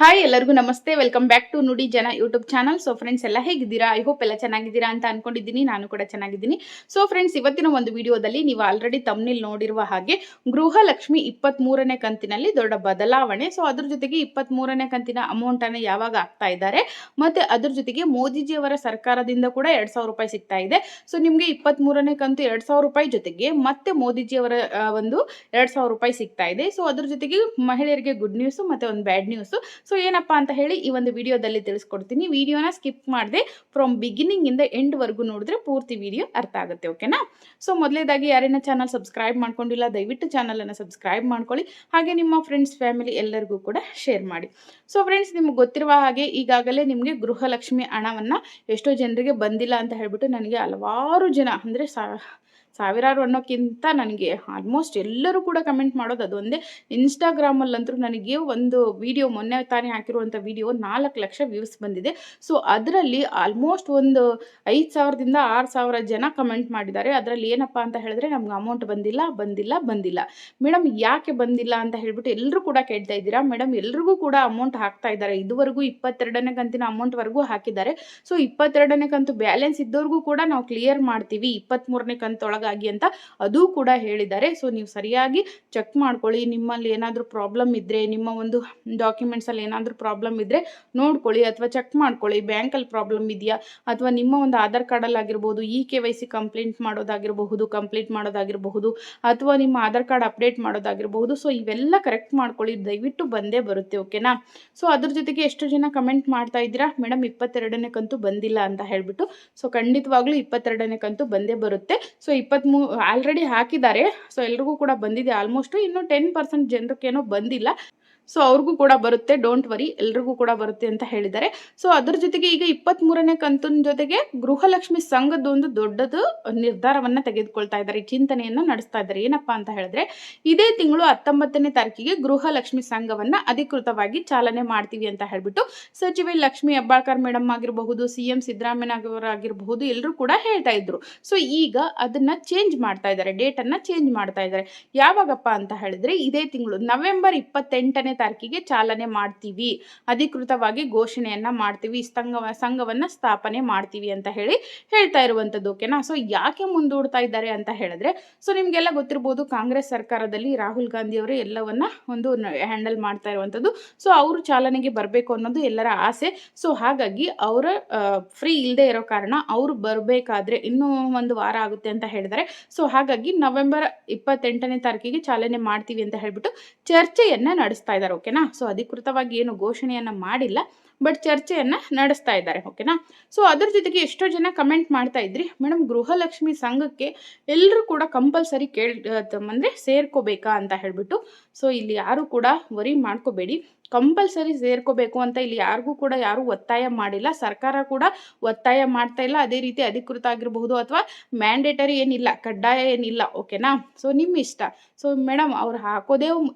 Hi ಎಲ್ಲರಿಗೂ ನಮಸ್ತೆ. Welcome back to ನುಡಿ ಜನ ಯೂಟ್ಯೂಬ್ ಚಾನಲ್. ಸೊ ಫ್ರೆಂಡ್ಸ್ ಎಲ್ಲ ಹೇಗಿದ್ದೀರಾ? ಐ ಹೋಪ್ ಎಲ್ಲ ಚೆನ್ನಾಗಿದ್ದೀರಾ ಅಂತ ಅನ್ಕೊಂಡಿದ್ದೀನಿ. ನಾನು ಕೂಡ ಚೆನ್ನಾಗಿದ್ದೀನಿ. ಸೊ ಫ್ರೆಂಡ್ಸ್, ಇವತ್ತಿನ ಒಂದು ವಿಡಿಯೋದಲ್ಲಿ ನೀವು ಆಲ್ರೆಡಿ ತಮ್ನಿಲ್ ನೋಡಿರುವ ಹಾಗೆ ಗೃಹಲಕ್ಷ್ಮಿ 23ನೇ ಕಂತಿನಲ್ಲಿ ದೊಡ್ಡ ಬದಲಾವಣೆ. ಸೊ ಅದ್ರ ಜೊತೆಗೆ 23ನೇ ಕಂತಿನ ಅಮೌಂಟ್ ಅನ್ನು ಯಾವಾಗ ಆಗ್ತಾ ಇದ್ದಾರೆ, ಮತ್ತೆ ಅದ್ರ ಜೊತೆಗೆ ಮೋದಿಜಿಯವರ ಸರ್ಕಾರದಿಂದ ಕೂಡ 2,000 ರೂಪಾಯಿ ಸಿಗ್ತಾ ಇದೆ. ಸೊ ನಿಮಗೆ 23ನೇ ಕಂತು 2,000 ರೂಪಾಯಿ ಜೊತೆಗೆ ಮತ್ತೆ ಮೋದಿಜಿಯವರ ಒಂದು 2,000 ರೂಪಾಯಿ ಸಿಗ್ತಾ ಇದೆ. ಸೊ ಅದ್ರ ಜೊತೆಗೆ ಮಹಿಳೆಯರಿಗೆ ಗುಡ್ ನ್ಯೂಸ್ ಮತ್ತೆ ಒಂದು ಬ್ಯಾಡ್ ನ್ಯೂಸ್. ಸೊ ಏನಪ್ಪಾ ಅಂತ ಹೇಳಿ ಈ ಒಂದು ವಿಡಿಯೋದಲ್ಲಿ ತಿಳಿಸ್ಕೊಡ್ತೀನಿ. ವಿಡಿಯೋನ ಸ್ಕಿಪ್ ಮಾಡದೆ ಫ್ರಮ್ ಬಿಗಿನಿಂಗ್ ಇಂದ ಎಂಡ್ ವರೆಗೂ ನೋಡಿದ್ರೆ ಪೂರ್ತಿ ವಿಡಿಯೋ ಅರ್ಥ ಆಗುತ್ತೆ. ಓಕೆನಾ? ಸೊ ಮೊದಲೇದಾಗಿ ಯಾರೇನ ಚಾನಲ್ ಸಬ್ಸ್ಕ್ರೈಬ್ ಮಾಡ್ಕೊಂಡಿಲ್ಲ, ದಯವಿಟ್ಟು ಚಾನಲ್ ಅನ್ನು ಸಬ್ಸ್ಕ್ರೈಬ್ ಮಾಡ್ಕೊಳ್ಳಿ. ಹಾಗೆ ನಿಮ್ಮ ಫ್ರೆಂಡ್ಸ್ ಫ್ಯಾಮಿಲಿ ಎಲ್ಲರಿಗೂ ಕೂಡ ಶೇರ್ ಮಾಡಿ. ಸೊ ಫ್ರೆಂಡ್ಸ್, ನಿಮ್ಗೆ ಗೊತ್ತಿರುವ ಹಾಗೆ ಈಗಾಗಲೇ ನಿಮಗೆ ಗೃಹಲಕ್ಷ್ಮಿ ಹಣವನ್ನ ಎಷ್ಟೋ ಜನರಿಗೆ ಬಂದಿಲ್ಲ ಅಂತ ಹೇಳ್ಬಿಟ್ಟು ನನಗೆ ಹಲವಾರು ಜನ ಅಂದರೆ ಸಾವಿರಾರು ಅನ್ನೋಕ್ಕಿಂತ ನನಗೆ ಆಲ್ಮೋಸ್ಟ್ ಎಲ್ಲರೂ ಕೂಡ ಕಮೆಂಟ್ ಮಾಡೋದು ಅದು ಒಂದೇ. ಇನ್ಸ್ಟಾಗ್ರಾಮಲ್ಲಂತೂ ನನಗೆ ಒಂದು ವಿಡಿಯೋ ಮೊನ್ನೆ ತಾನೇ ಹಾಕಿರುವಂಥ ವಿಡಿಯೋ 4 ಲಕ್ಷ ವ್ಯೂಸ್ ಬಂದಿದೆ. ಸೊ ಅದರಲ್ಲಿ ಆಲ್ಮೋಸ್ಟ್ ಒಂದು 5,000ದಿಂದ 6,000 ಜನ ಕಮೆಂಟ್ ಮಾಡಿದ್ದಾರೆ. ಅದರಲ್ಲಿ ಏನಪ್ಪ ಅಂತ ಹೇಳಿದ್ರೆ, ನಮ್ಗೆ ಅಮೌಂಟ್ ಬಂದಿಲ್ಲ. ಮೇಡಮ್ ಯಾಕೆ ಬಂದಿಲ್ಲ ಅಂತ ಹೇಳ್ಬಿಟ್ಟು ಎಲ್ಲರೂ ಕೂಡ ಕೇಳ್ತಾ ಇದ್ದೀರಾ. ಮೇಡಮ್ ಎಲ್ರಿಗೂ ಕೂಡ ಅಮೌಂಟ್ ಹಾಕ್ತಾ ಇದ್ದಾರೆ. ಇದುವರೆಗೂ 22ನೇ ಕಂತಿನ ಅಮೌಂಟ್ವರೆಗೂ ಹಾಕಿದ್ದಾರೆ. ಸೊ 22ನೇ ಕಂತು ಬ್ಯಾಲೆನ್ಸ್ ಇದ್ದವ್ರಿಗೂ ಕೂಡ ನಾವು ಕ್ಲಿಯರ್ ಮಾಡ್ತೀವಿ 23ನೇ ಕಂತೊಳಗಾಗಿ ಅಂತ ಅದು ಕೂಡ ಹೇಳಿದ್ದಾರೆ. ಸೊ ನೀವು ಸರಿಯಾಗಿ ಚೆಕ್ ಮಾಡ್ಕೊಳ್ಳಿ. ನಿಮ್ಮಲ್ಲಿ ಏನಾದರೂ ಪ್ರಾಬ್ಲಮ್ ಇದ್ದರೆ, ನಿಮ್ಮ ಒಂದು ಡಾಕ್ಯುಮೆಂಟ್ಸ್ ಅಲ್ಲಿ ಏನಾದರೂ ಪ್ರಾಬ್ಲಮ್ ಇದ್ದರೆ ನೋಡ್ಕೊಳ್ಳಿ ಅಥವಾ ಚೆಕ್ ಮಾಡ್ಕೊಳ್ಳಿ. ಬ್ಯಾಂಕಲ್ಲಿ ಪ್ರಾಬ್ಲಮ್ ಇದೆಯಾ, ಅಥವಾ ನಿಮ್ಮ ಒಂದು ಆಧಾರ್ ಕಾರ್ಡಲ್ಲಿ ಆಗಿರ್ಬೋದು, KYC ಕಂಪ್ಲೇಂಟ್ ಮಾಡೋದಾಗಿರಬಹುದು, ಅಥವಾ ನಿಮ್ಮ ಆಧಾರ್ ಕಾರ್ಡ್ ಅಪ್ಡೇಟ್ ಮಾಡೋದಾಗಿರಬಹುದು. ಸೊ ಇವೆಲ್ಲ ಕರೆಕ್ಟ್ ಮಾಡ್ಕೊಳ್ಳಿ, ದಯವಿಟ್ಟು ಬಂದೇ ಬರುತ್ತೆ. ಓಕೆನಾ? ಸೊ ಅದ್ರ ಜೊತೆಗೆ ಎಷ್ಟು ಜನ ಕಮೆಂಟ್ ಮಾಡ್ತಾ ಇದ್ದೀರಾ, ಮೇಡಮ್ 22ನೇ ಕಂತು ಬಂದಿಲ್ಲ ಅಂತ ಹೇಳ್ಬಿಟ್ಟು. ಸೊ ಖಂಡಿತವಾಗ್ಲೂ 22ನೇ ಕಂತು ಬಂದೇ ಬರುತ್ತೆ. ಸೊ 23 ಆಲ್ರೆಡಿ ಹಾಕಿದ್ದಾರೆ. ಸೊ ಎಲ್ರಿಗೂ ಕೂಡ ಬಂದಿದೆ ಆಲ್ಮೋಸ್ಟ್. ಇನ್ನು 10% ಜನರಿಗೇನೋ ಬಂದಿಲ್ಲ. ಸೊ ಅವ್ರಿಗೂ ಕೂಡ ಬರುತ್ತೆ, ಡೋಂಟ್ ವರಿ, ಎಲ್ರಿಗೂ ಕೂಡ ಬರುತ್ತೆ ಅಂತ ಹೇಳಿದ್ದಾರೆ. ಸೊ ಅದ್ರ ಜೊತೆಗೆ ಈಗ 23ನೇ ಕಂತಿನ ಜೊತೆಗೆ ಗೃಹಲಕ್ಷ್ಮಿ ಸಂಘದ ಒಂದು ದೊಡ್ಡದು ನಿರ್ಧಾರವನ್ನ ತೆಗೆದುಕೊಳ್ತಾ ಇದ್ದಾರೆ, ಚಿಂತನೆಯನ್ನ ನಡೆಸ್ತಾ ಇದ್ದಾರೆ. ಏನಪ್ಪಾ ಅಂತ ಹೇಳಿದ್ರೆ, ಇದೇ ತಿಂಗಳು 19ನೇ ತಾರೀಕಿಗೆ ಗೃಹಲಕ್ಷ್ಮಿ ಸಂಘವನ್ನ ಅಧಿಕೃತವಾಗಿ ಚಾಲನೆ ಮಾಡ್ತೀವಿ ಅಂತ ಹೇಳ್ಬಿಟ್ಟು ಸಚಿವೆ ಲಕ್ಷ್ಮಿ ಹೆಬ್ಬಾಳ್ಕರ್ ಮೇಡಮ್ ಆಗಿರಬಹುದು, CM ಸಿದ್ದರಾಮಯ್ಯ ಆಗಿರಬಹುದು, ಎಲ್ಲರೂ ಕೂಡ ಹೇಳ್ತಾ ಇದ್ರು. ಸೊ ಈಗ ಅದನ್ನ ಚೇಂಜ್ ಮಾಡ್ತಾ ಇದ್ದಾರೆ, ಡೇಟ್ ಅನ್ನ ಚೇಂಜ್ ಮಾಡ್ತಾ ಇದ್ದಾರೆ. ಯಾವಾಗಪ್ಪ ಅಂತ ಹೇಳಿದ್ರೆ, ಇದೇ ತಿಂಗಳು ನವೆಂಬರ್ 28ನೇ ತಾರೀಕಿಗೆ ಚಾಲನೆ ಮಾಡ್ತೀವಿ, ಅಧಿಕೃತವಾಗಿ ಘೋಷಣೆಯನ್ನ ಮಾಡ್ತೀವಿ, ಸಂಘವನ್ನ ಸ್ಥಾಪನೆ ಮಾಡ್ತೀವಿ ಅಂತ ಹೇಳ್ತಾ ಇರುವಂತದ್ದು. ಓಕೆನಾ? ಸೊ ಯಾಕೆ ಮುಂದೂಡ್ತಾ ಇದ್ದಾರೆ ಅಂತ ಹೇಳಿದ್ರೆ, ಸೊ ನಿಮ್ಗೆಲ್ಲ ಗೊತ್ತಿರಬಹುದು, ಕಾಂಗ್ರೆಸ್ ಸರ್ಕಾರದಲ್ಲಿ ರಾಹುಲ್ ಗಾಂಧಿ ಅವರು ಎಲ್ಲವನ್ನ ಒಂದು ಹ್ಯಾಂಡಲ್ ಮಾಡ್ತಾ ಇರುವಂತದ್ದು. ಸೊ ಅವರು ಚಾಲನೆಗೆ ಬರಬೇಕು ಅನ್ನೋದು ಎಲ್ಲರ ಆಸೆ. ಸೊ ಹಾಗಾಗಿ ಅವರ ಫ್ರೀ ಇಲ್ಲದೆ ಇರೋ ಕಾರಣ ಅವರು ಬರಬೇಕಾದ್ರೆ ಇನ್ನೂ ಒಂದು ವಾರ ಆಗುತ್ತೆ ಅಂತ ಹೇಳಿದ್ದಾರೆ. ಸೊ ಹಾಗಾಗಿ ನವೆಂಬರ್ 28ನೇ ತಾರೀಕಿಗೆ ಚಾಲನೆ ಮಾಡ್ತೀವಿ ಅಂತ ಹೇಳ್ಬಿಟ್ಟು ಚರ್ಚೆಯನ್ನ ನಡೆಸ್ತಾ ಇದ್ದಾರೆ. ಓಕೆನಾ? ಸೊ ಅಧಿಕೃತವಾಗಿ ಏನು ಘೋಷಣೆಯನ್ನ ಮಾಡಿಲ್ಲ, ಬಟ್ ಚರ್ಚೆಯನ್ನ ನಡೆಸ್ತಾ ಇದ್ದಾರೆ. ಓಕೆನಾ? ಸೊ ಅದ್ರ ಜೊತೆಗೆ ಎಷ್ಟೋ ಜನ ಕಮೆಂಟ್ ಮಾಡ್ತಾ ಇದ್ರಿ, ಮೇಡಮ್ ಗೃಹಲಕ್ಷ್ಮಿ ಸಂಘಕ್ಕೆ ಎಲ್ಲರೂ ಕೂಡ ಕಂಪಲ್ಸರಿ ಅಂದ್ರೆ ಸೇರ್ಕೋಬೇಕಾ ಅಂತ ಹೇಳ್ಬಿಟ್ಟು. ಸೊ ಇಲ್ಲಿ ಯಾರು ಕೂಡ ವರಿ ಮಾಡ್ಕೋಬೇಡಿ, ಕಂಪಲ್ಸರಿ ಸೇರ್ಕೋಬೇಕು ಅಂತ ಇಲ್ಲಿ ಯಾರಿಗೂ ಕೂಡ ಯಾರು ಒತ್ತಾಯ ಮಾಡಿಲ್ಲ, ಸರ್ಕಾರ ಕೂಡ ಒತ್ತಾಯ ಮಾಡ್ತಾ ಇಲ್ಲ. ಅದೇ ರೀತಿ ಅಧಿಕೃತ ಆಗಿರಬಹುದು ಅಥವಾ ಮ್ಯಾಂಡೇಟರಿ ಏನಿಲ್ಲ, ಕಡ್ಡಾಯ ಏನಿಲ್ಲ. ಓಕೆನಾ? ಸೊ ನಿಮ್ಮ ಇಷ್ಟ. ಸೊ ಮೇಡಮ್ ಅವ್ರು ಹಾಕೋದೇ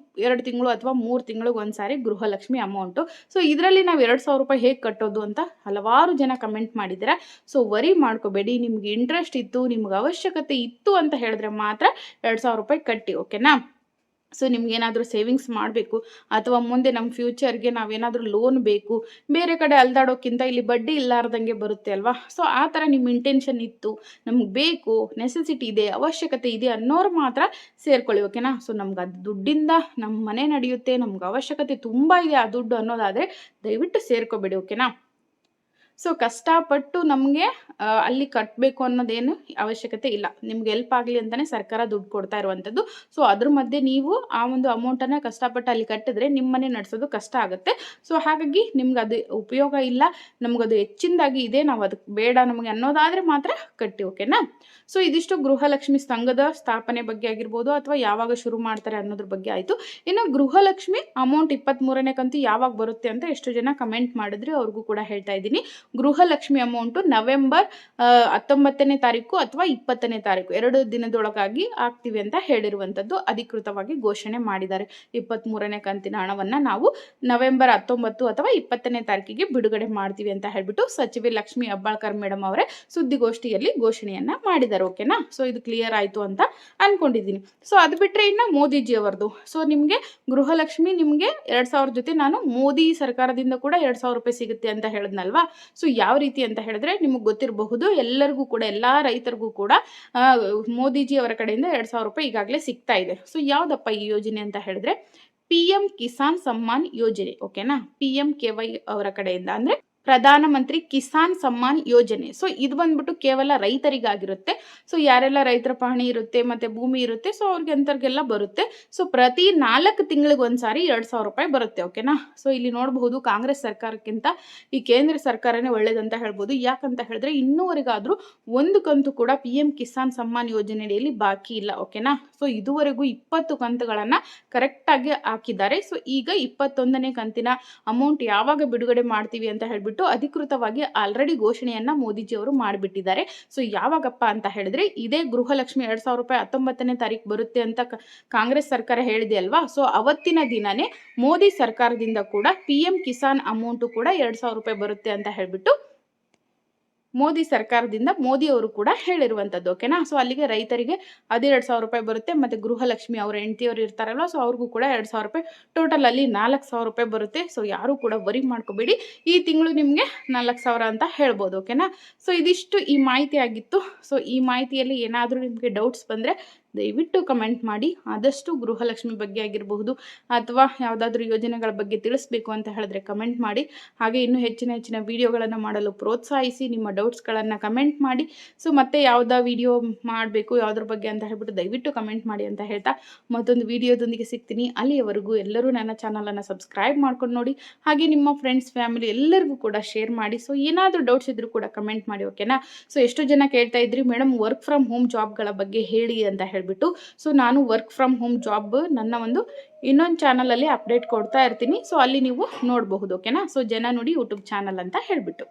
2 ತಿಂಗಳು ಅಥವಾ 3 ತಿಂಗಳಿಗೆ ಒಂದ್ಸಾರಿ ಗೃಹಲಕ್ಷ್ಮಿ ಅಮೌಂಟು. ಸೊ ಇದರಲ್ಲಿ ನಾವು 2,000 ರೂಪಾಯಿ ಹೇಗೆ ಕಟ್ಟೋದು ಅಂತ ಹಲವಾರು ಜನ ಕಮೆಂಟ್ ಮಾಡಿದ್ದೀರಾ. ಸೊ ವರಿ ಮಾಡ್ಕೋಬೇಡಿ, ನಿಮ್ಗೆ ಇಂಟ್ರೆಸ್ಟ್ ಇತ್ತು, ನಿಮ್ಗೆ ಅವಶ್ಯಕತೆ ಇತ್ತು ಅಂತ ಹೇಳಿದ್ರೆ ಮಾತ್ರ 2,000 ರೂಪಾಯಿ ಕಟ್ಟಿ. ಓಕೆನಾ? ಸೊ ನಿಮ್ಗೇನಾದರೂ ಸೇವಿಂಗ್ಸ್ ಮಾಡಬೇಕು, ಅಥವಾ ಮುಂದೆ ನಮ್ಮ ಫ್ಯೂಚರ್ಗೆ ನಾವೇನಾದರೂ ಲೋನ್ ಬೇಕು, ಬೇರೆ ಕಡೆ ಅಲ್ದಾಡೋಕ್ಕಿಂತ ಇಲ್ಲಿ ಬಡ್ಡಿ ಇಲ್ಲಾರ್ದಂಗೆ ಬರುತ್ತೆ ಅಲ್ವಾ. ಸೊ ಆ ಥರ ನಿಮ್ಮ ಇಂಟೆನ್ಷನ್ ಇತ್ತು, ನಮ್ಗೆ ಬೇಕು, ನೆಸೆಸಿಟಿ ಇದೆ, ಅವಶ್ಯಕತೆ ಇದೆ ಅನ್ನೋರು ಮಾತ್ರ ಸೇರ್ಕೊಳ್ಳಿ. ಓಕೆನಾ? ಸೊ ನಮ್ಗೆ ಅದು ದುಡ್ಡಿಂದ ನಮ್ಮ ಮನೆ ನಡೆಯುತ್ತೆ, ನಮ್ಗೆ ಅವಶ್ಯಕತೆ ತುಂಬ ಇದೆ ಆ ದುಡ್ಡು ಅನ್ನೋದಾದರೆ ದಯವಿಟ್ಟು ಸೇರ್ಕೋಬೇಡಿ. ಓಕೆನಾ? ಸೊ ಕಷ್ಟಪಟ್ಟು ನಮಗೆ ಅಲ್ಲಿ ಕಟ್ಟಬೇಕು ಅನ್ನೋದೇನು ಅವಶ್ಯಕತೆ ಇಲ್ಲ. ನಿಮ್ಗೆ ಹೆಲ್ಪ್ ಆಗಲಿ ಅಂತಲೇ ಸರ್ಕಾರ ದುಡ್ಡು ಕೊಡ್ತಾ ಇರುವಂಥದ್ದು. ಸೊ ಅದ್ರ ಮಧ್ಯೆ ನೀವು ಆ ಒಂದು ಅಮೌಂಟನ್ನು ಕಷ್ಟಪಟ್ಟು ಅಲ್ಲಿ ಕಟ್ಟಿದ್ರೆ ನಿಮ್ಮ ಮನೆ ನಡೆಸೋದು ಕಷ್ಟ ಆಗುತ್ತೆ. ಸೊ ಹಾಗಾಗಿ ನಿಮ್ಗೆ ಅದು ಉಪಯೋಗ ಇಲ್ಲ, ನಮಗದು ಹೆಚ್ಚಿನದಾಗಿ ಇದೆ, ನಾವು ಅದಕ್ಕೆ ಬೇಡ ನಮಗೆ ಅನ್ನೋದಾದರೆ ಮಾತ್ರ ಕಟ್ಟಿ. ಓಕೆನಾ? ಸೊ ಇದಿಷ್ಟು ಗೃಹಲಕ್ಷ್ಮಿ ಸಂಘದ ಸ್ಥಾಪನೆ ಬಗ್ಗೆ ಆಗಿರ್ಬೋದು, ಅಥವಾ ಯಾವಾಗ ಶುರು ಮಾಡ್ತಾರೆ ಅನ್ನೋದ್ರ ಬಗ್ಗೆ ಆಯಿತು. ಇನ್ನು ಗೃಹಲಕ್ಷ್ಮಿ ಅಮೌಂಟ್ 23ನೇ ಕಂತು ಯಾವಾಗ ಬರುತ್ತೆ ಅಂತ ಎಷ್ಟು ಜನ ಕಮೆಂಟ್ ಮಾಡಿದ್ರಿ, ಅವ್ರಿಗೂ ಕೂಡ ಹೇಳ್ತಾ ಇದ್ದೀನಿ. ಗೃಹಲಕ್ಷ್ಮಿ ಅಮೌಂಟು ನವೆಂಬರ್ 19ನೇ ತಾರೀಕು ಅಥವಾ 20ನೇ ತಾರೀಕು 2 ದಿನದೊಳಗಾಗಿ ಆಗ್ತೀವಿ ಅಂತ ಹೇಳಿರುವಂಥದ್ದು ಅಧಿಕೃತವಾಗಿ ಘೋಷಣೆ ಮಾಡಿದ್ದಾರೆ. 23ನೇ ಕಂತಿನ ಹಣವನ್ನು ನಾವು ನವೆಂಬರ್ 19 ಅಥವಾ 20ನೇ ತಾರೀಕಿಗೆ ಬಿಡುಗಡೆ ಮಾಡ್ತೀವಿ ಅಂತ ಹೇಳ್ಬಿಟ್ಟು ಸಚಿವೆ ಲಕ್ಷ್ಮಿ ಹೆಬ್ಬಾಳ್ಕರ್ ಮೇಡಮ್ ಅವರೇ ಸುದ್ದಿಗೋಷ್ಠಿಯಲ್ಲಿ ಘೋಷಣೆಯನ್ನ ಮಾಡಿದ್ದಾರೆ. ಓಕೆನಾ, ಸೊ ಇದು ಕ್ಲಿಯರ್ ಆಯಿತು ಅಂತ ಅನ್ಕೊಂಡಿದ್ದೀನಿ. ಸೊ ಅದು ಬಿಟ್ಟರೆ ಇನ್ನು ಮೋದಿಜಿ ಅವರದು, ಸೊ ನಿಮಗೆ ಗೃಹಲಕ್ಷ್ಮಿ ನಿಮಗೆ 2000 ಜೊತೆ ನಾನು ಮೋದಿ ಸರ್ಕಾರದಿಂದ ಕೂಡ 2000 ರೂಪಾಯಿ ಸಿಗುತ್ತೆ ಅಂತ ಹೇಳಿದ್ನಲ್ವಾ. ಸೊ ಯಾವ ರೀತಿ ಅಂತ ಹೇಳಿದ್ರೆ ನಿಮಗೆ ಗೊತ್ತಿರಬಹುದು, ಎಲ್ಲರಿಗೂ ಕೂಡ ಎಲ್ಲ ರೈತರಿಗೂ ಕೂಡ ಮೋದಿಜಿ ಅವರ ಕಡೆಯಿಂದ 2000 ರೂಪಾಯಿ ಈಗಾಗಲೇ ಸಿಗ್ತಾ ಇದೆ. ಸೊ ಯಾವುದಪ್ಪ ಈ ಯೋಜನೆ ಅಂತ ಹೇಳಿದ್ರೆ PM ಕಿಸಾನ್ ಸಮ್ಮಾನ್ ಯೋಜನೆ. ಓಕೆನಾ, PMKY ಅವರ ಕಡೆಯಿಂದ ಅಂದರೆ ಪ್ರಧಾನಮಂತ್ರಿ ಕಿಸಾನ್ ಸಮ್ಮಾನ್ ಯೋಜನೆ. ಸೊ ಇದು ಬಂದ್ಬಿಟ್ಟು ಕೇವಲ ರೈತರಿಗಾಗಿರುತ್ತೆ. ಸೊ ಯಾರೆಲ್ಲ ರೈತರ ಪಹಣಿ ಇರುತ್ತೆ ಮತ್ತೆ ಭೂಮಿ ಇರುತ್ತೆ, ಸೊ ಅವ್ರಿಗೆ ಅಂತರ್ಗೆಲ್ಲ ಬರುತ್ತೆ. ಸೊ ಪ್ರತಿ 4 ತಿಂಗಳಿಗೆ ಒಂದ್ಸಾರಿ 2000 ರೂಪಾಯಿ ಬರುತ್ತೆ. ಓಕೆನಾ, ಸೊ ಇಲ್ಲಿ ನೋಡಬಹುದು ಕಾಂಗ್ರೆಸ್ ಸರ್ಕಾರಕ್ಕಿಂತ ಈ ಕೇಂದ್ರ ಸರ್ಕಾರನೇ ಒಳ್ಳೇದಂತ ಹೇಳ್ಬೋದು. ಯಾಕಂತ ಹೇಳಿದ್ರೆ ಇನ್ನೂವರೆಗಾದ್ರೂ ಒಂದು ಕಂತು ಕೂಡ PM ಕಿಸಾನ್ ಸಮ್ಮಾನ್ ಯೋಜನೆಯಲ್ಲಿ ಬಾಕಿ ಇಲ್ಲ. ಓಕೆನಾ, ಸೊ ಇದುವರೆಗೂ 20 ಕಂತುಗಳನ್ನ ಕರೆಕ್ಟಾಗಿ ಹಾಕಿದ್ದಾರೆ. ಸೊ ಈಗ 21ನೇ ಕಂತಿನ ಅಮೌಂಟ್ ಯಾವಾಗ ಬಿಡುಗಡೆ ಮಾಡ್ತೀವಿ ಅಂತ ಹೇಳ್ಬಿಟ್ಟು ಅಧಿಕೃತವಾಗಿ ಆಲ್ರೆಡಿ ಘೋಷಣೆಯನ್ನ ಮೋದಿಜಿ ಅವರು ಮಾಡಿಬಿಟ್ಟಿದ್ದಾರೆ. ಸೊ ಯಾವಾಗಪ್ಪ ಅಂತ ಹೇಳಿದ್ರೆ ಇದೇ ಗೃಹಲಕ್ಷ್ಮಿ 2000 ರೂಪಾಯಿ 19ನೇ ತಾರೀಕು ಬರುತ್ತೆ ಅಂತ ಕಾಂಗ್ರೆಸ್ ಸರ್ಕಾರ ಹೇಳಿದೆ ಅಲ್ವಾ. ಸೊ ಅವತ್ತಿನ ದಿನನೇ ಮೋದಿ ಸರ್ಕಾರದಿಂದ ಕೂಡ PM ಕಿಸಾನ್ ಅಮೌಂಟು ಕೂಡ 2000 ರೂಪಾಯಿ ಬರುತ್ತೆ ಅಂತ ಹೇಳ್ಬಿಟ್ಟು ಮೋದಿ ಸರ್ಕಾರದಿಂದ ಮೋದಿ ಅವರು ಕೂಡ ಹೇಳಿರುವಂಥದ್ದು. ಓಕೆನಾ, ಸೊ ಅಲ್ಲಿಗೆ ರೈತರಿಗೆ ಅದೇ 2000 ರೂಪಾಯಿ ಬರುತ್ತೆ. ಮತ್ತು ಗೃಹಲಕ್ಷ್ಮಿ ಅವರ ಹೆಂಡತಿಯವರು ಇರ್ತಾರಲ್ವ, ಸೊ ಅವ್ರಿಗೂ ಕೂಡ 2000 ರೂಪಾಯಿ, ಟೋಟಲ್ ಅಲ್ಲಿ 4000 ರೂಪಾಯಿ ಬರುತ್ತೆ. ಸೊ ಯಾರು ಕೂಡ ವರಿ ಮಾಡ್ಕೋಬೇಡಿ, ಈ ತಿಂಗಳು ನಿಮಗೆ 4000 ಅಂತ ಹೇಳ್ಬೋದು. ಓಕೆನಾ, ಸೊ ಇದಿಷ್ಟು ಈ ಮಾಹಿತಿ ಆಗಿತ್ತು. ಸೊ ಈ ಮಾಹಿತಿಯಲ್ಲಿ ಏನಾದರೂ ನಿಮಗೆ ಡೌಟ್ಸ್ ಬಂದರೆ ದಯವಿಟ್ಟು ಕಮೆಂಟ್ ಮಾಡಿ. ಆದಷ್ಟು ಗೃಹಲಕ್ಷ್ಮಿ ಬಗ್ಗೆ ಆಗಿರಬಹುದು ಅಥವಾ ಯಾವುದಾದ್ರೂ ಯೋಜನೆಗಳ ಬಗ್ಗೆ ತಿಳಿಸ್ಬೇಕು ಅಂತ ಹೇಳಿದ್ರೆ ಕಮೆಂಟ್ ಮಾಡಿ. ಹಾಗೆ ಇನ್ನೂ ಹೆಚ್ಚಿನ ವಿಡಿಯೋಗಳನ್ನು ಮಾಡಲು ಪ್ರೋತ್ಸಾಹಿಸಿ. ನಿಮ್ಮ ಡೌಟ್ಸ್ಗಳನ್ನು ಕಮೆಂಟ್ ಮಾಡಿ. ಸೊ ಮತ್ತೆ ಯಾವುದೋ ವಿಡಿಯೋ ಮಾಡಬೇಕು ಯಾವುದ್ರ ಬಗ್ಗೆ ಅಂತ ಹೇಳ್ಬಿಟ್ಟು ದಯವಿಟ್ಟು ಕಮೆಂಟ್ ಮಾಡಿ ಅಂತ ಹೇಳ್ತಾ ಮತ್ತೊಂದು ವಿಡಿಯೋದೊಂದಿಗೆ ಸಿಗ್ತೀನಿ. ಅಲ್ಲಿಯವರೆಗೂ ಎಲ್ಲರೂ ನನ್ನ ಚಾನಲನ್ನು ಸಬ್ಸ್ಕ್ರೈಬ್ ಮಾಡ್ಕೊಂಡು ನೋಡಿ. ಹಾಗೆ ನಿಮ್ಮ ಫ್ರೆಂಡ್ಸ್ ಫ್ಯಾಮಿಲಿ ಎಲ್ಲರಿಗೂ ಕೂಡ ಶೇರ್ ಮಾಡಿ. ಸೊ ಏನಾದರೂ ಡೌಟ್ಸ್ ಇದ್ರೂ ಕೂಡ ಕಮೆಂಟ್ ಮಾಡಿ. ಓಕೆನಾ, ಸೊ ಎಷ್ಟು ಜನ ಕೇಳ್ತಾ ಇದ್ರಿ ಮೇಡಮ್ ವರ್ಕ್ ಫ್ರಮ್ ಹೋಮ್ ಜಾಬ್ಗಳ ಬಗ್ಗೆ ಹೇಳಿ ಅಂತ ಹೇಳ್ಬಿಟ್ಟು. ಸೊ ನಾನು ವರ್ಕ್ ಫ್ರಮ್ ಹೋಮ್ ಜಾಬ್ ನನ್ನ ಒಂದು ಇನ್ನೊಂದು ಚಾನಲಲ್ಲಿ ಅಪ್ಡೇಟ್ ಕೊಡ್ತಾ ಇರ್ತೀನಿ. ಸೊ ಅಲ್ಲಿ ನೀವು ನೋಡಬಹುದು. ಓಕೆನಾ, ಸೊ ಜನ ನುಡಿ ಯೂಟ್ಯೂಬ್ ಚಾನಲ್ ಅಂತ ಹೇಳ್ಬಿಟ್ಟು.